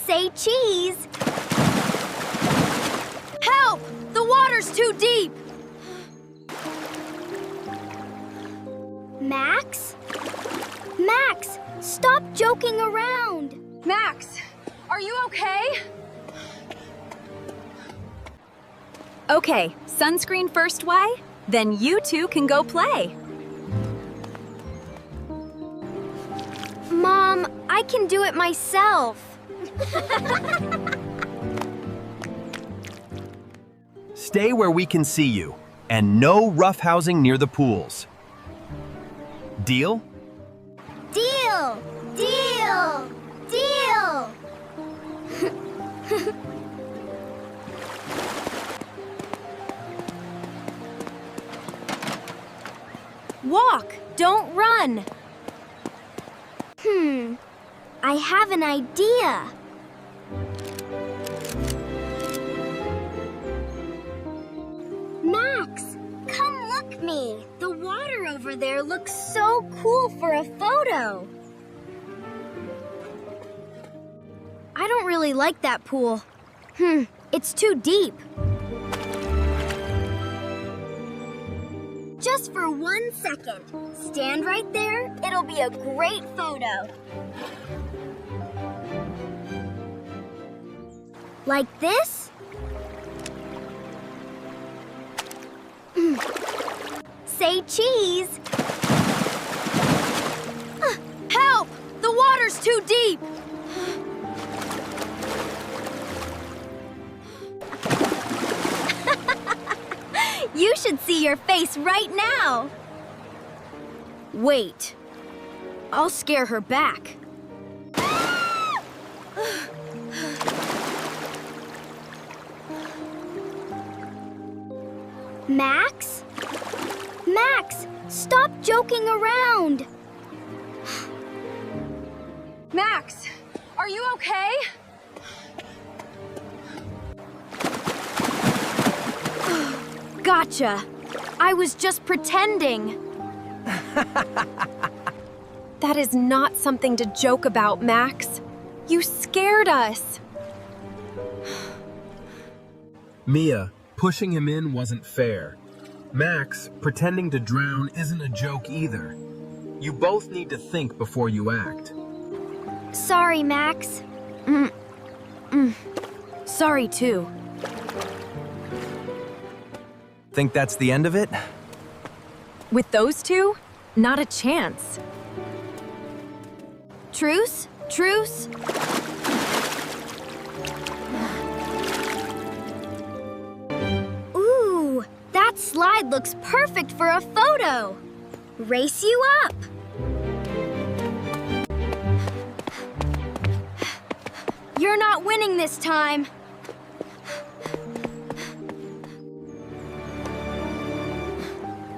Say cheese. Help! The water's too deep. Max? Max, stop joking around. Max, are you okay? Okay, sunscreen first, why? Then you two can go play. Mom, I can do it myself. Stay where we can see you, and no roughhousing near the pools. Deal? Deal! Deal! Deal! Walk, don't run. I have an idea. Max, come look me. The water over there looks so cool for a photo. I don't really like that pool. It's too deep. Just for 1 second. Stand right there. It'll be a great photo. Like this? Say cheese. Help! The water's too deep. You should see your face right now. Wait. I'll scare her back. Max? Max, stop joking around. Max, are you okay? Gotcha. I was just pretending. That is not something to joke about, Max. You scared us. Mia, pushing him in wasn't fair. Max, pretending to drown isn't a joke either. You both need to think before you act. Sorry, Max. Sorry, too. Think that's the end of it? With those two, not a chance. Truce? Truce? Ooh, that slide looks perfect for a photo. Race you up. You're not winning this time.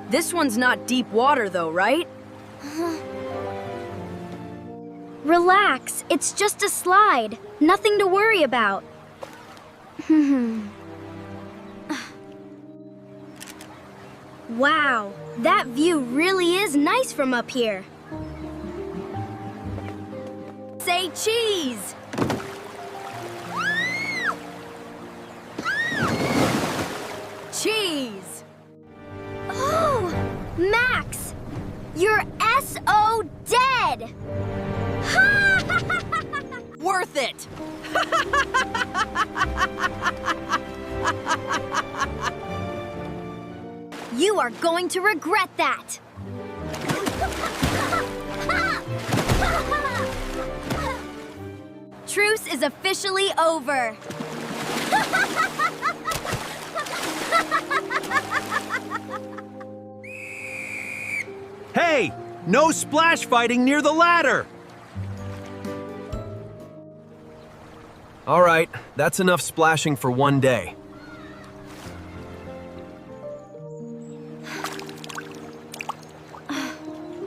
This one's not deep water, though, right? Relax, it's just a slide. Nothing to worry about. Wow, that view really is nice from up here. Say cheese! Cheese! Oh, Max, you're S.O. dead! Worth it! You are going to regret that! Truce is officially over. Hey, no splash fighting near the ladder! All right, that's enough splashing for one day.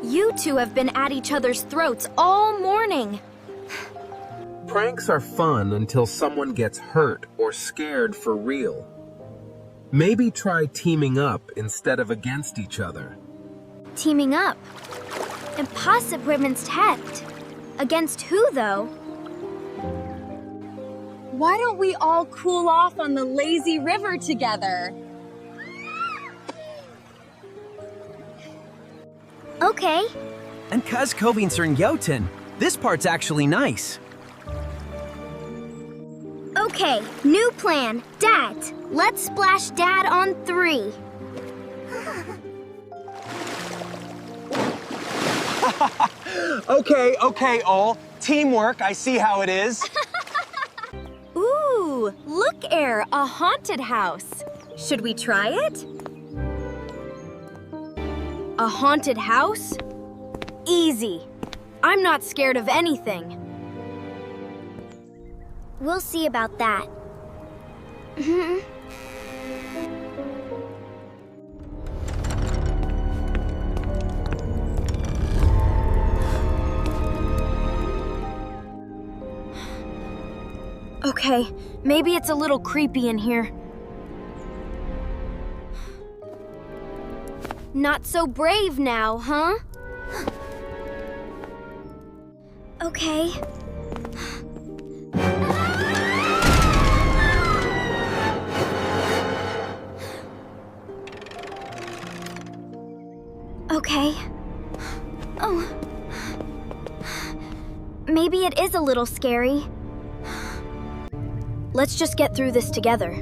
You two have been at each other's throats all morning. Pranks are fun until someone gets hurt or scared for real. Maybe try teaming up instead of against each other. Teaming up. Impossible women's Against who, though? Why don't we all cool off on the lazy river together? Okay. And 'cause Kovin's are in Jotun, this part's actually nice. Okay, new plan. Dad, let's splash Dad on 3. Okay, all. Teamwork, I see how it is. Ooh, look, Air, a haunted house. Should we try it? A haunted house? Easy. I'm not scared of anything. We'll see about that. Okay, maybe it's a little creepy in here. Not so brave now, huh? Okay. Okay. Oh. Maybe it is a little scary. Let's just get through this together.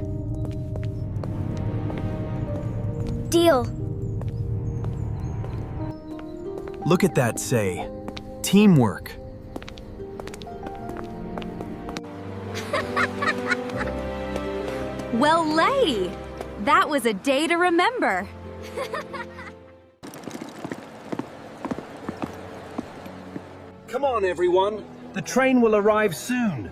Deal. Look at that say. Teamwork. Well, Lay! That was a day to remember. Come on, everyone. The train will arrive soon.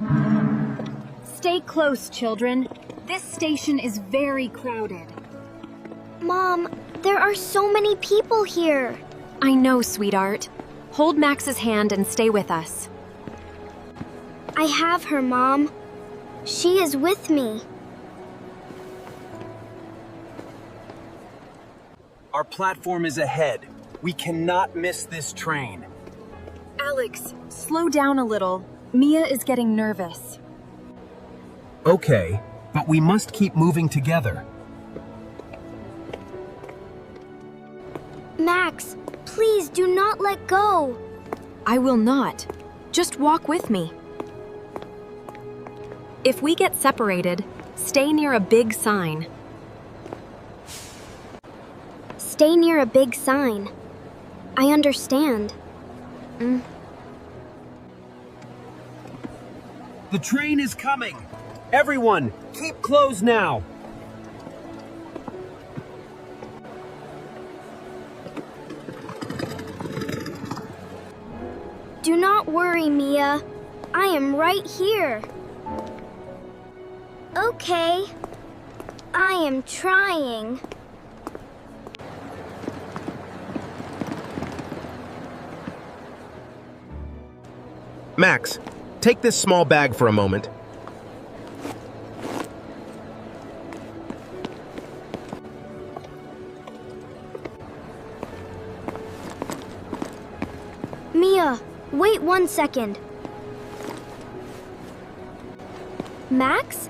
Stay close, children. This station is very crowded. Mom, there are so many people here. I know, sweetheart. Hold Max's hand and stay with us. I have her, Mom. She is with me. Our platform is ahead. We cannot miss this train. Alex, slow down a little. Mia is getting nervous. Okay, but we must keep moving together. Max, please do not let go. I will not. Just walk with me. If we get separated, stay near a big sign. Stay near a big sign. I understand. The train is coming. Everyone, keep close now. Do not worry, Mia. I am right here. Okay. I am trying. Max, take this small bag for a moment. Mia, wait 1 second. Max?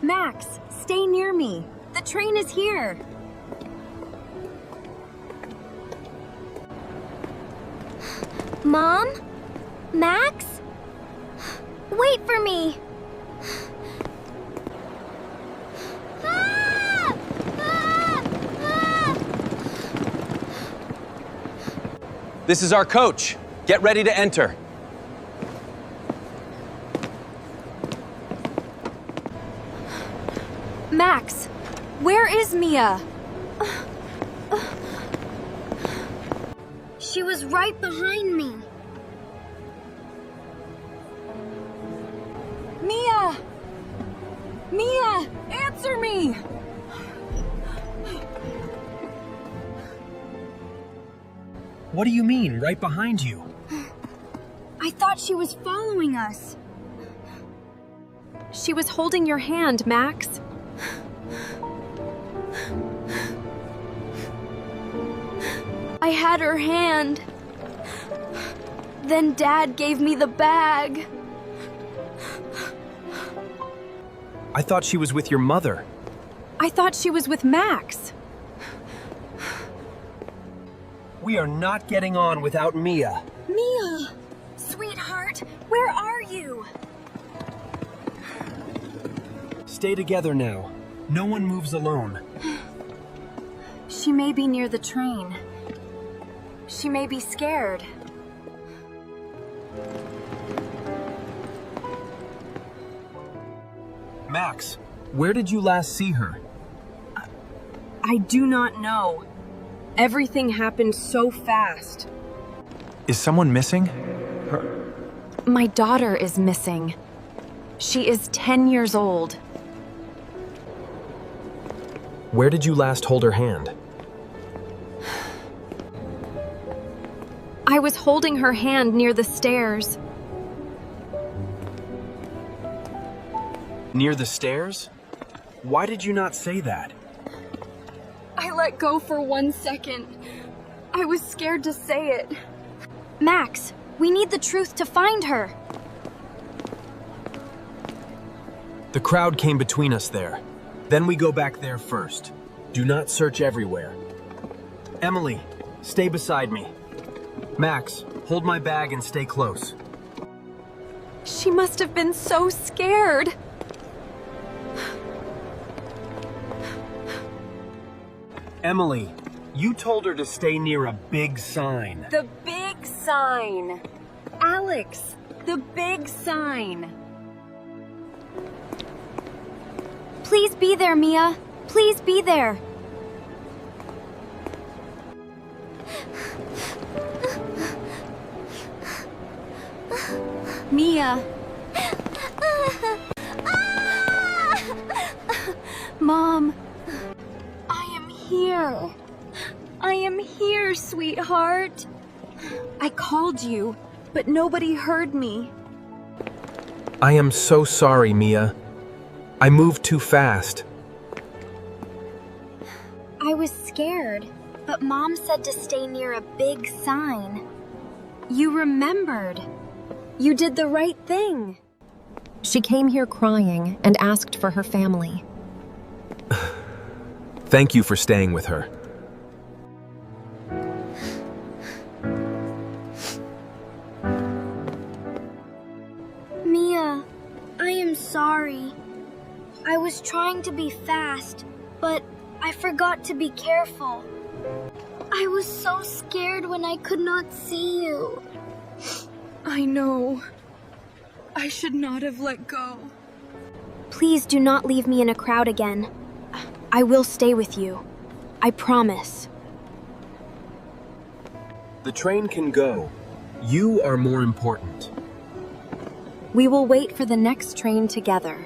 Max, stay near me. The train is here. Mom? Max? Wait for me. Ah! Ah! Ah! This is our coach. Get ready to enter. Max, where is Mia? She was right behind me. Mia! Mia, answer me! What do you mean, right behind you? I thought she was following us. She was holding your hand, Max. had her hand. Then Dad gave me the bag. I thought she was with your mother. I thought she was with Max. We are not getting on without Mia. Mia! Sweetheart, where are you? Stay together now. No one moves alone. She may be near the train. She may be scared. Max, where did you last see her? I do not know. Everything happened so fast. Is someone missing? My daughter is missing. She is 10 years old. Where did you last hold her hand? I was holding her hand near the stairs. Near the stairs? Why did you not say that? I let go for 1 second. I was scared to say it. Max, we need the truth to find her. The crowd came between us there. Then we go back there first. Do not search everywhere. Emily, stay beside me. Max, hold my bag and stay close. She must have been so scared. Emily, you told her to stay near a big sign. The big sign. Alex, the big sign. Please be there, Mia. Please be there. Mia. Mom. I am here. I am here, sweetheart. I called you, but nobody heard me. I am so sorry, Mia. I moved too fast. I was scared, but Mom said to stay near a big sign. You remembered. You did the right thing. She came here crying and asked for her family. Thank you for staying with her. Mia, I am sorry. I was trying to be fast, but I forgot to be careful. I was so scared when I could not see you. I know. I should not have let go. Please do not leave me in a crowd again. I will stay with you. I promise. The train can go. You are more important. We will wait for the next train together.